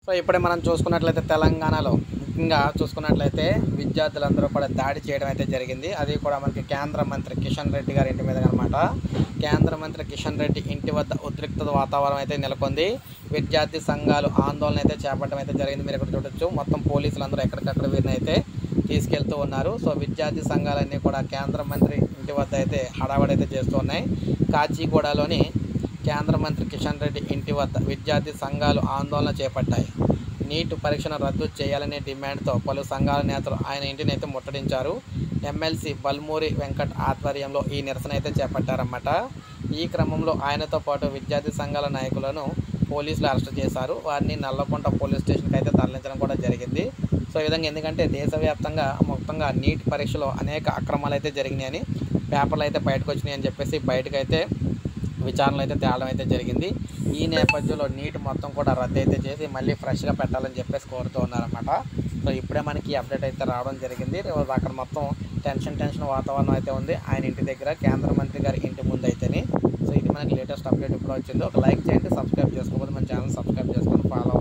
So ఇప్పుడే మనం చూసుకున్నట్లయితే తెలంగాణలో ముఖ్యంగా చూసుకున్నట్లయితే విద్యార్థులందరూ కూడా దాడి చేయడం అయితే జరిగింది. అది కూడా మనకి కేంద్ర మంత్రి కిషన్ రెడ్డి గారి ఇంటి మీద అనమాట. కేంద్ర మంత్రి కిషన్ రెడ్డి ఇంటి వద్ద ఉద్రిక్తత వాతావరణం అయితే నెలకొంది. విద్యార్థి సంఘాలు ఆందోళన అయితే చేపట్టడం అయితే జరిగింది. మీరు ఇక్కడ చూడొచ్చు, మొత్తం పోలీసులందరూ ఎక్కడికక్కడ వీరిని అయితే తీసుకెళ్తూ ఉన్నారు. సో విద్యార్థి సంఘాలన్నీ కూడా కేంద్ర మంత్రి ఇంటి వద్ద అయితే హడావడైతే చేస్తూ ఉన్నాయి. కాచిగూడలోని కేంద్ర మంత్రి కిషన్ రెడ్డి ఇంటి వద్ద విద్యార్థి సంఘాలు ఆందోళన చేపట్టాయి. నీట్ పరీక్షను రద్దు చేయాలనే డిమాండ్తో పలు సంఘాల నేతలు ఆయన ఇంటిని అయితే ముట్టడించారు. ఎమ్మెల్సీ బల్మూరి వెంకట్ ఆధ్వర్యంలో ఈ నిరసన అయితే చేపట్టారన్నమాట. ఈ క్రమంలో ఆయనతో పాటు విద్యార్థి సంఘాల నాయకులను పోలీసులు అరెస్ట్ చేశారు. వారిని నల్లకుంట పోలీస్ స్టేషన్కి అయితే తరలించడం కూడా జరిగింది. సో ఈ విధంగా ఎందుకంటే దేశవ్యాప్తంగా మొత్తంగా నీట్ పరీక్షలో అనేక అక్రమాలు అయితే జరిగినాయని, పేపర్లు అయితే బయటకు వచ్చినాయని చెప్పేసి బయటకైతే విచారణలు అయితే తేవడం అయితే జరిగింది. ఈ నేపథ్యంలో నీట్ మొత్తం కూడా రద్దు అయితే చేసి మళ్ళీ ఫ్రెష్గా పెట్టాలని చెప్పేసి కోరుతూ ఉన్నారన్నమాట. సో ఇప్పుడే మనకి అప్డేట్ అయితే రావడం జరిగింది. అక్కడ మొత్తం టెన్షన్ వాతావరణం అయితే ఉంది ఆయన ఇంటి దగ్గర, కేంద్ర మంత్రి గారి ఇంటి ముందు అయితేనే. సో ఇది మనకి లేటెస్ట్ అప్డేట్ ఇప్పుడు వచ్చింది. ఒక లైక్ చేయండి, సబ్స్క్రైబ్ చేసుకోకపోతే మన ఛానల్ సబ్స్క్రైబ్ చేసుకొని ఫాలో